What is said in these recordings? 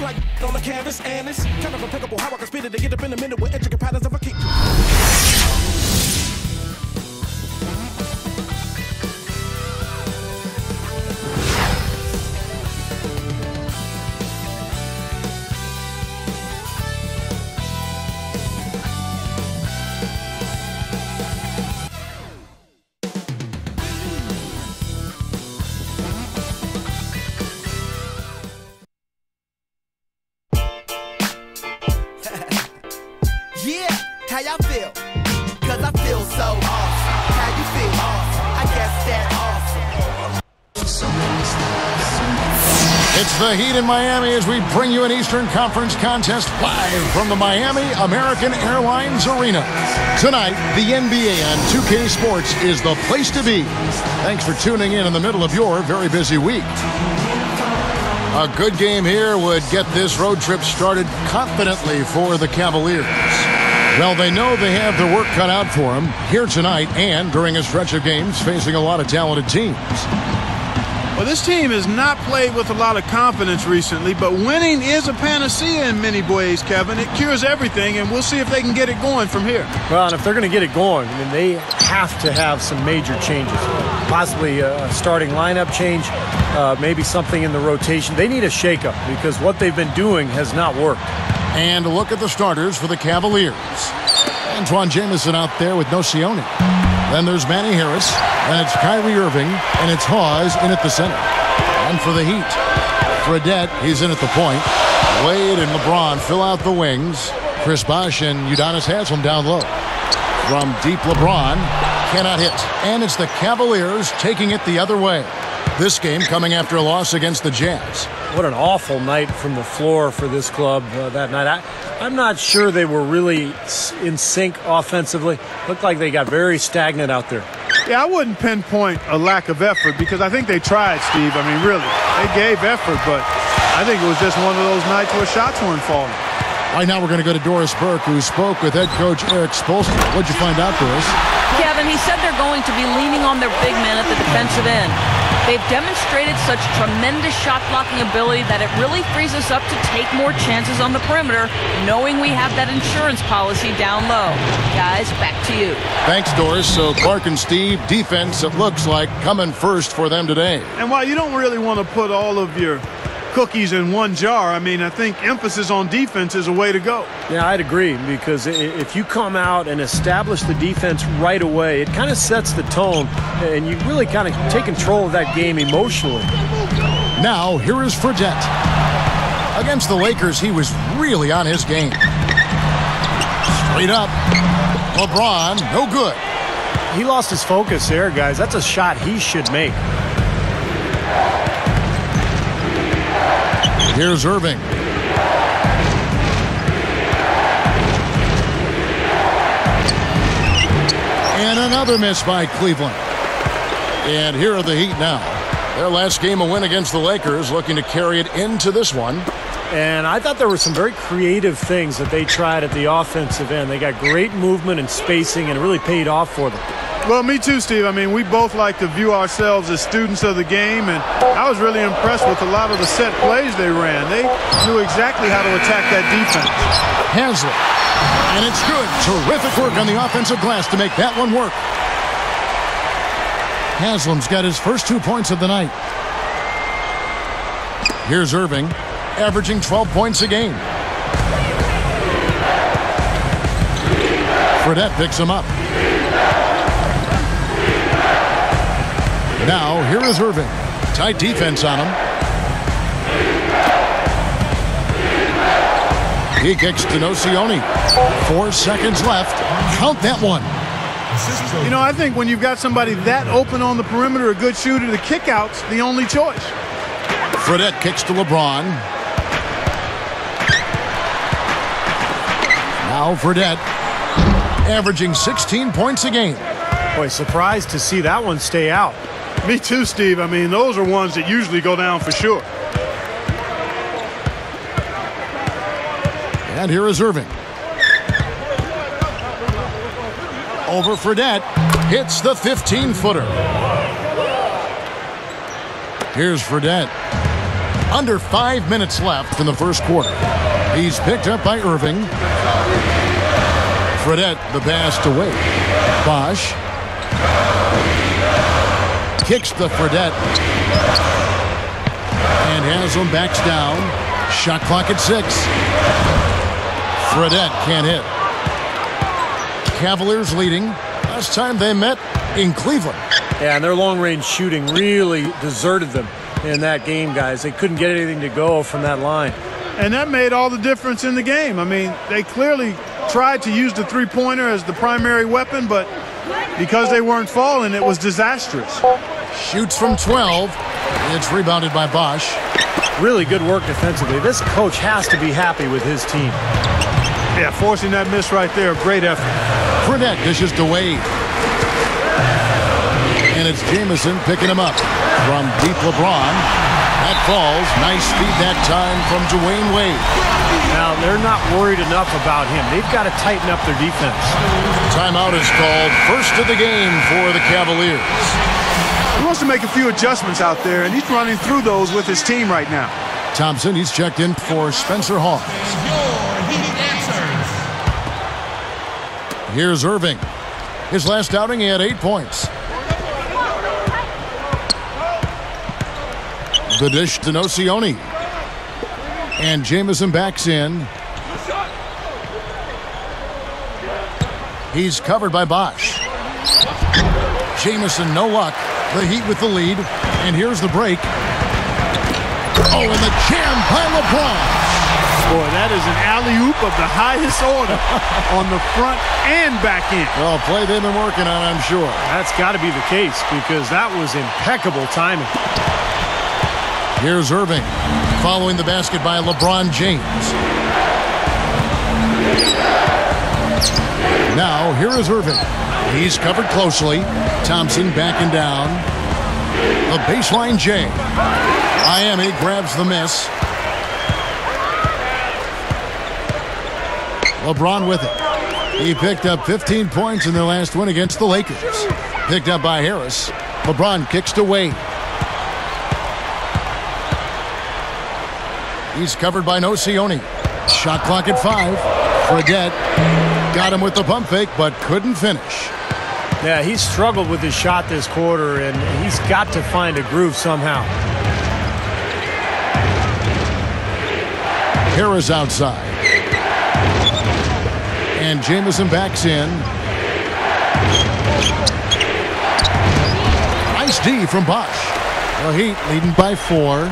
like on the canvas, and it's kind of impeccable how I can spit it to get up in a minute with intricate patterns of a kick. How y'all feel? Cause I feel so awesome. How you feel? Awesome. I guess that's awesome. It's the Heat in Miami as we bring you an Eastern Conference contest live from the Miami American Airlines Arena. Tonight, the NBA on 2K Sports is the place to be. Thanks for tuning in the middle of your very busy week. A good game here would get this road trip started confidently for the Cavaliers. Well, they know they have their work cut out for them here tonight and during a stretch of games facing a lot of talented teams. Well, this team has not played with a lot of confidence recently, but winning is a panacea in many ways, Kevin. It cures everything, and we'll see if they can get it going from here. Well, and if they're going to get it going, I mean, they have to have some major changes, possibly a starting lineup change, maybe something in the rotation. They need a shakeup because what they've been doing has not worked. And a look at the starters for the Cavaliers. Antoine Jamison out there with Nocioni. Then there's Manny Harris, and it's Kyrie Irving, and it's Hawes in at the center. And for the Heat, Fredette, he's in at the point. Wade and LeBron fill out the wings. Chris Bosh and Udonis Haslem down low. From deep, LeBron cannot hit. And it's the Cavaliers taking it the other way. This game coming after a loss against the Jazz. What an awful night from the floor for this club that night. I'm not sure they were really in sync offensively. Looked like they got very stagnant out there. Yeah, I wouldn't pinpoint a lack of effort because I think they tried, Steve. I mean, really, they gave effort, but I think it was just one of those nights where shots weren't falling. All right, now we're going to go to Doris Burke, who spoke with head coach Eric Spoelstra. What'd you find out, Doris? Kevin, he said they're going to be leaning on their big men at the defensive end. They've demonstrated such tremendous shot-blocking ability that it really frees us up to take more chances on the perimeter, knowing we have that insurance policy down low. Guys, back to you. Thanks, Doris. So Clark and Steve, defense, it looks like, coming first for them today. And while you don't really want to put all of your cookies in one jar, I mean, I think emphasis on defense is a way to go. Yeah, I'd agree, because if you come out and establish the defense right away, it kind of sets the tone, and you really kind of take control of that game emotionally. Now, here is Fredette. Against the Lakers, he was really on his game. Straight up. LeBron, no good. He lost his focus there, guys. That's a shot he should make. Here's Irving. And another miss by Cleveland. And here are the Heat now. Their last game, a win against the Lakers, looking to carry it into this one. And I thought there were some very creative things that they tried at the offensive end. They got great movement and spacing, and it really paid off for them. Well, me too, Steve. I mean, we both like to view ourselves as students of the game, and I was really impressed with a lot of the set plays they ran. They knew exactly how to attack that defense. Haslem. And it's good. Terrific work on the offensive glass to make that one work. Haslem's got his first 2 points of the night. Here's Irving, averaging 12 points a game. Fredette picks him up. Now, here is Irving. Tight defense on him. He kicks to Nocioni. 4 seconds left. Count that one. You know, I think when you've got somebody that open on the perimeter, a good shooter, the kick-out's the only choice. Fredette kicks to LeBron. Now Fredette, averaging 16 points a game. Boy, surprised to see that one stay out. Me too, Steve. I mean, those are ones that usually go down for sure. And here is Irving. Over Fredette. Hits the 15-footer. Here's Fredette. Under 5 minutes left in the first quarter. He's picked up by Irving. Fredette, the pass to Wade. Bosch kicks to Fredette. And Haslam backs down. Shot clock at 6. Fredette can't hit. Cavaliers leading. Last time they met in Cleveland. Yeah, and their long-range shooting really deserted them in that game, guys. They couldn't get anything to go from that line. And that made all the difference in the game. I mean, they clearly tried to use the three-pointer as the primary weapon, but because they weren't falling, it was disastrous. Shoots from 12. It's rebounded by Bosch. Really good work defensively. This coach has to be happy with his team. Yeah, forcing that miss right there, great effort. Fredette dishes to Wade. And it's Jamison picking him up from deep LeBron. That falls. Nice feed that time from Dwayne Wade. Now, they're not worried enough about him. They've got to tighten up their defense. Timeout is called. First of the game for the Cavaliers. He wants to make a few adjustments out there, and he's running through those with his team right now. Thompson, he's checked in for Spencer Hawes. Here's Irving. His last outing, he had 8 points. The dish to Nocioni. And Jamison backs in. He's covered by Bosch. Jamison, no luck. The Heat with the lead. And here's the break. Oh, and the jam by LeBron. Boy, that is an alley-oop of the highest order on the front and back end. Well, play they've been working on, I'm sure. That's got to be the case because that was impeccable timing. Here's Irving following the basket by LeBron James. Now, here is Irving. He's covered closely. Thompson backing down. The baseline J. Miami grabs the miss. LeBron with it. He picked up 15 points in their last win against the Lakers. Picked up by Harris. LeBron kicks to Wade. He's covered by Nocioni. Shot clock at 5. Fredette got him with the pump fake, but couldn't finish. Yeah, he struggled with his shot this quarter, and he's got to find a groove somehow. Harris outside. And Jamison backs in. Nice D from Bosch. The Heat leading by 4.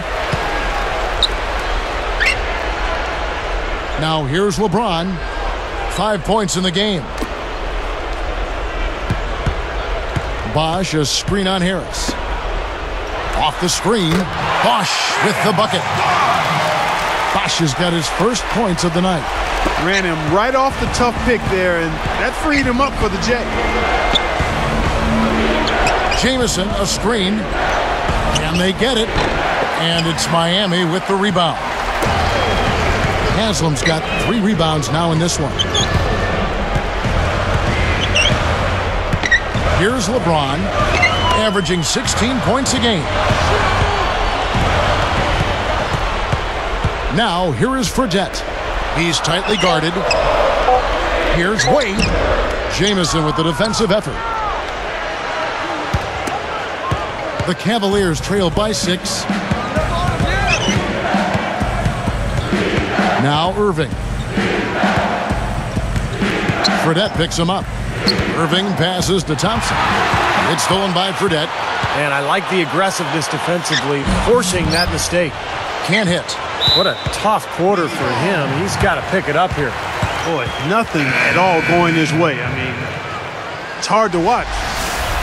Now here's LeBron. 5 points in the game. Bosch, a screen on Harris. Off the screen. Bosch with the bucket. Bosch has got his first points of the night. Ran him right off the tough pick there, and that freed him up for the J. Jamison, a screen. And they get it. And it's Miami with the rebound. Haslam's got 3 rebounds now in this one. Here's LeBron, averaging 16 points a game. Now, here is Fredette. He's tightly guarded. Here's Wade. Jamison with the defensive effort. The Cavaliers trail by 6. Now Irving. Fredette picks him up. Irving passes to Thompson. It's stolen by Fredette. And I like the aggressiveness defensively, forcing that mistake. Can't hit. What a tough quarter for him. He's got to pick it up here. Boy, nothing at all going his way. I mean, it's hard to watch.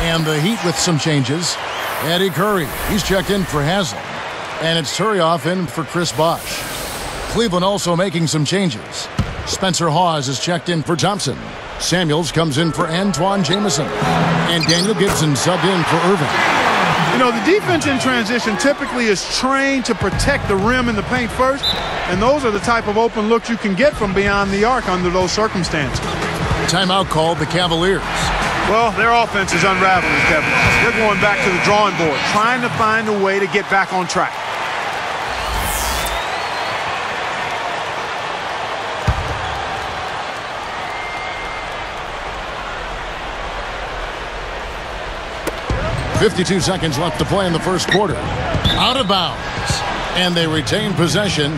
And the Heat with some changes. Eddie Curry, he's checked in for Haslam. And it's Turioff in for Chris Bosch. Cleveland also making some changes. Spencer Hawes is checked in for Thompson. Samuels comes in for Antoine Jamison. And Daniel Gibson subbed in for Irving. You know, the defense in transition typically is trained to protect the rim and the paint first, and those are the type of open looks you can get from beyond the arc under those circumstances. Timeout called the Cavaliers. Well, their offense is unraveling, Kevin. They're going back to the drawing board, trying to find a way to get back on track. 52 seconds left to play in the first quarter. Out of bounds. And they retain possession.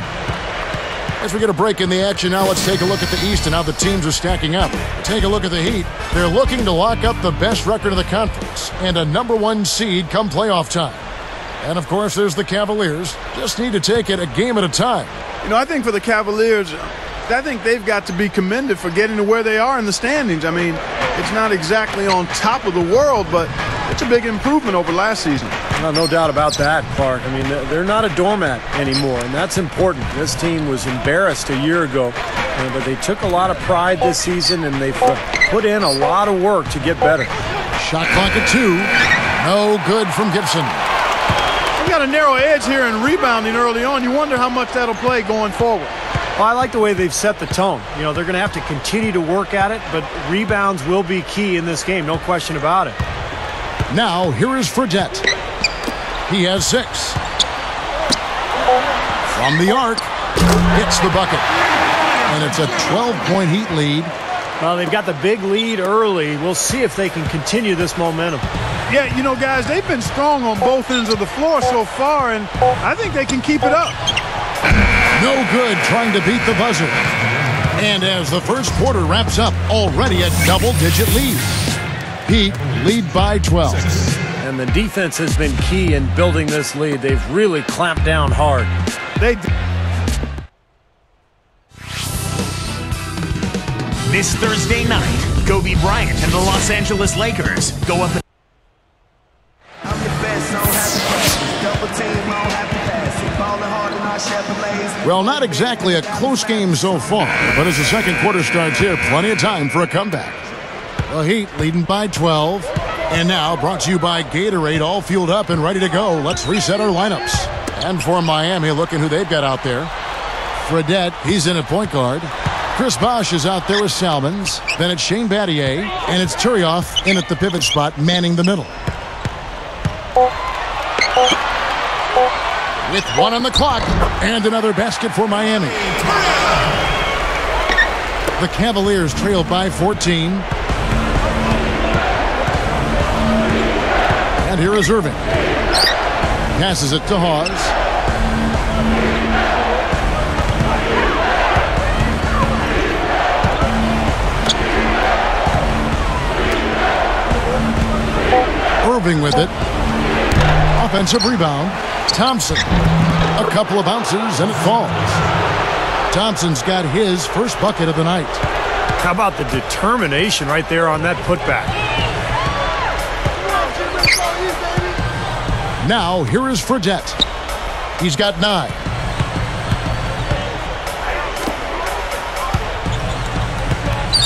As we get a break in the action now, let's take a look at the East and how the teams are stacking up. Take a look at the Heat. They're looking to lock up the best record of the conference and a #1 seed come playoff time. And, of course, there's the Cavaliers. Just need to take it a game at a time. You know, I think for the Cavaliers, I think they've got to be commended for getting to where they are in the standings. I mean, it's not exactly on top of the world, but it's a big improvement over last season. No doubt about that, Clark. I mean, they're not a doormat anymore, and that's important. This team was embarrassed a year ago, but they took a lot of pride this season, and they've put in a lot of work to get better. Shot clock at 2. No good from Gibson. We got a narrow edge here in rebounding early on. You wonder how much that'll play going forward. Well, I like the way they've set the tone. You know, they're going to have to continue to work at it, but rebounds will be key in this game, no question about it. Now, here is Fredette. He has 6. From the arc, hits the bucket. And it's a 12-point Heat lead. Well, they've got the big lead early. We'll see if they can continue this momentum. Yeah, you know, guys, they've been strong on both ends of the floor so far, and I think they can keep it up. No good trying to beat the buzzer. And as the first quarter wraps up, already a double-digit lead. Heat lead by 12. And the defense has been key in building this lead. They've really clamped down hard. This Thursday night, Kobe Bryant and the Los Angeles Lakers go up. Well, not exactly a close game so far, but as the second quarter starts here, plenty of time for a comeback. The Heat leading by 12. And now brought to you by Gatorade, all fueled up and ready to go. Let's reset our lineups. And for Miami, looking who they've got out there. Fredette, he's in at point guard. Chris Bosh is out there with Salmons. Then it's Shane Battier, and it's Turioff in at the pivot spot, manning the middle. With 1 on the clock, and another basket for Miami. The Cavaliers trail by 14. And here is Irving. Passes it to Hawes. Irving with it. Offensive rebound. Thompson. A couple of bounces and it falls. Thompson's got his first bucket of the night. How about the determination right there on that putback? Now, here is Fredette. He's got 9.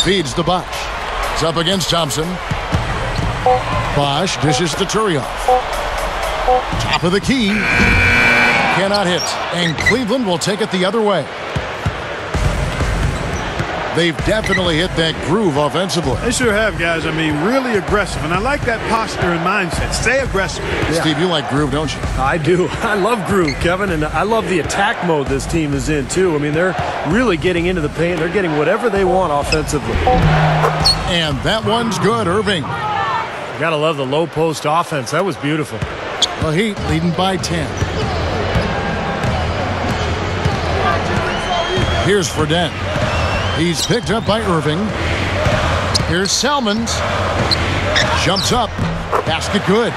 Feeds to Bosh. It's up against Thompson. Bosh dishes to Turioff. Top of the key. Cannot hit. And Cleveland will take it the other way. They've definitely hit that groove offensively. They sure have, guys. I mean, really aggressive. And I like that posture and mindset. Stay aggressive. Yeah. Steve, you like groove, don't you? I do. I love groove, Kevin. And I love the attack mode this team is in, too. I mean, they're really getting into the paint. They're getting whatever they want offensively. And that one's good, Irving. Gotta love the low post offense. That was beautiful. The Heat leading by 10. Here's Fredette. He's picked up by Irving. Here's Salmons. Jumps up. Basket good.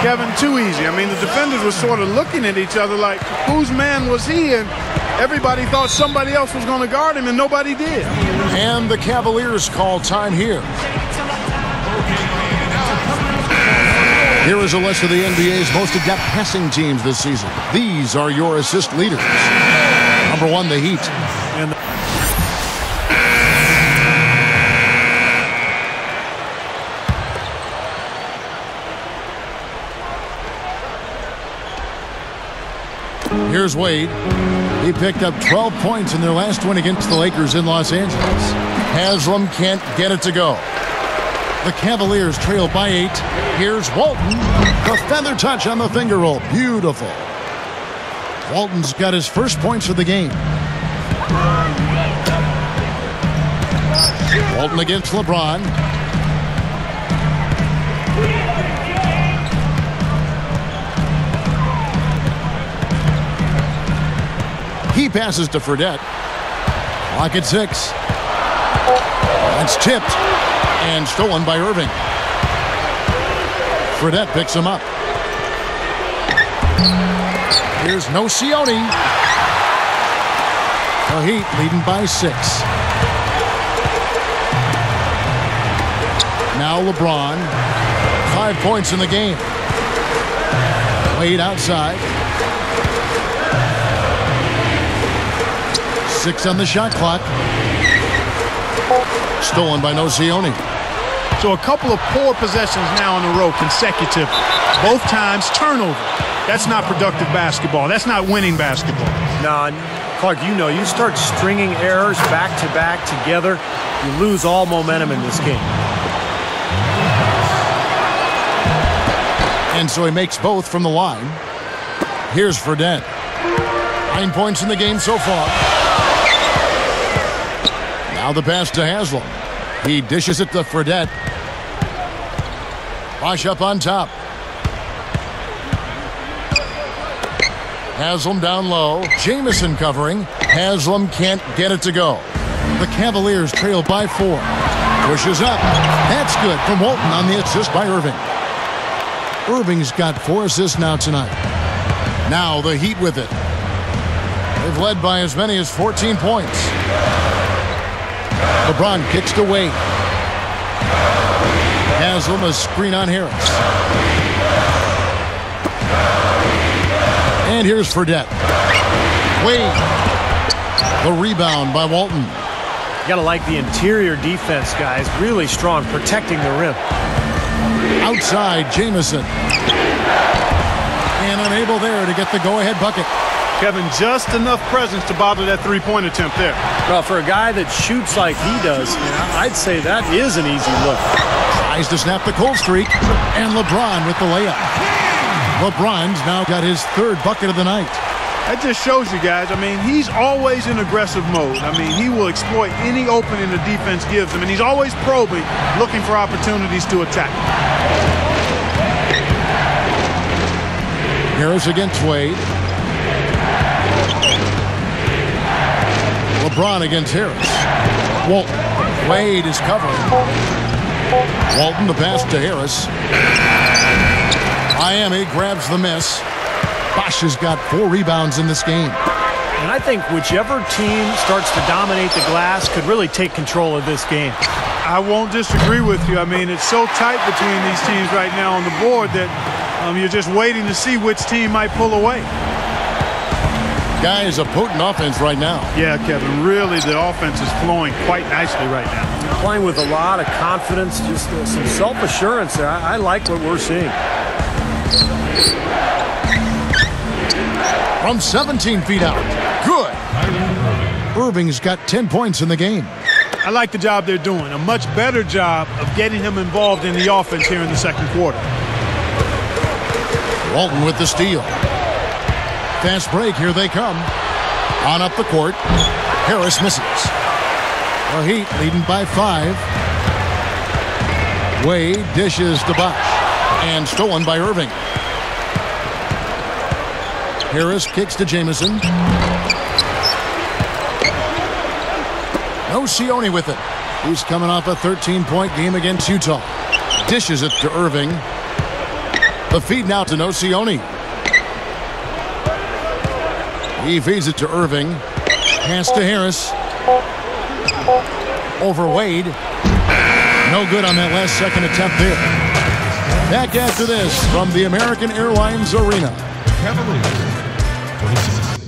Kevin, too easy. I mean, the defenders were sort of looking at each other like, whose man was he? And everybody thought somebody else was going to guard him, and nobody did. And the Cavaliers call time here. Here is a list of the NBA's most adept passing teams this season. These are your assist leaders. Number 1, the Heat. And here's Wade. He picked up 12 points in their last win against the Lakers in Los Angeles. Haslam can't get it to go. The Cavaliers trail by 8. Here's Walton. The feather touch on the finger roll. Beautiful. Walton's got his first points of the game. Walton against LeBron. He passes to Fredette. Clock at 6. That's tipped and stolen by Irving. Fredette picks him up. Here's Nocioni. The Heat leading by 6. Now LeBron. 5 points in the game. Wade outside. 6 on the shot clock. Stolen by Nocioni. So a couple of poor possessions now in a row, consecutive. Both times turnover. That's not productive basketball. That's not winning basketball. Nah, Clark, you know, you start stringing errors back to back together, you lose all momentum in this game. And so he makes both from the line. Here's Fredette. 9 points in the game so far. Now the pass to Haslam. He dishes it to Fredette. Bosh up on top. Haslam down low. Jamison covering. Haslam can't get it to go. The Cavaliers trail by 4. Pushes up. That's good from Walton on the assist by Irving. Irving's got 4 assists now tonight. Now the Heat with it. They've led by as many as 14 points. LeBron kicks to Wade. Haslam a screen on Harris. And here's Fredette. Wade. The rebound by Walton. You gotta like the interior defense, guys. Really strong, protecting the rim. Outside, Jamison. And unable there to get the go-ahead bucket. Kevin, just enough presence to bother that three-point attempt there. Well, for a guy that shoots like he does, I'd say that is an easy look. Tries to snap the cold streak. And LeBron with the layup. LeBron's now got his 3rd bucket of the night. That just shows you guys, I mean, he's always in aggressive mode. I mean, he will exploit any opening the defense gives him, and he's always probing, looking for opportunities to attack. Harris against Wade. LeBron against Harris. Walton. Wade is covering. Walton the pass to Harris. Miami grabs the miss. Bosh has got 4 rebounds in this game. And I think whichever team starts to dominate the glass could really take control of this game. I won't disagree with you. I mean, it's so tight between these teams right now on the board that you're just waiting to see which team might pull away. Guy is a potent offense right now. Yeah, Kevin, really the offense is flowing quite nicely right now. Playing with a lot of confidence, just some self-assurance there. I like what we're seeing. From 17 feet out. Good. Irving's got 10 points in the game. I like the job they're doing. A much better job of getting him involved in the offense here in the second quarter. Walton with the steal. Fast break. Here they come. On up the court. Harris misses. The Heat leading by 5. Wade dishes to Bosh. And stolen by Irving. Harris kicks to Jamison. Nocioni with it. He's coming off a 13-point game against Utah. Dishes it to Irving. The feed now to Nocioni. He feeds it to Irving. Pass to Harris. Over Wade. No good on that last second attempt there. Back after this from the American Airlines Arena. Cavaliers.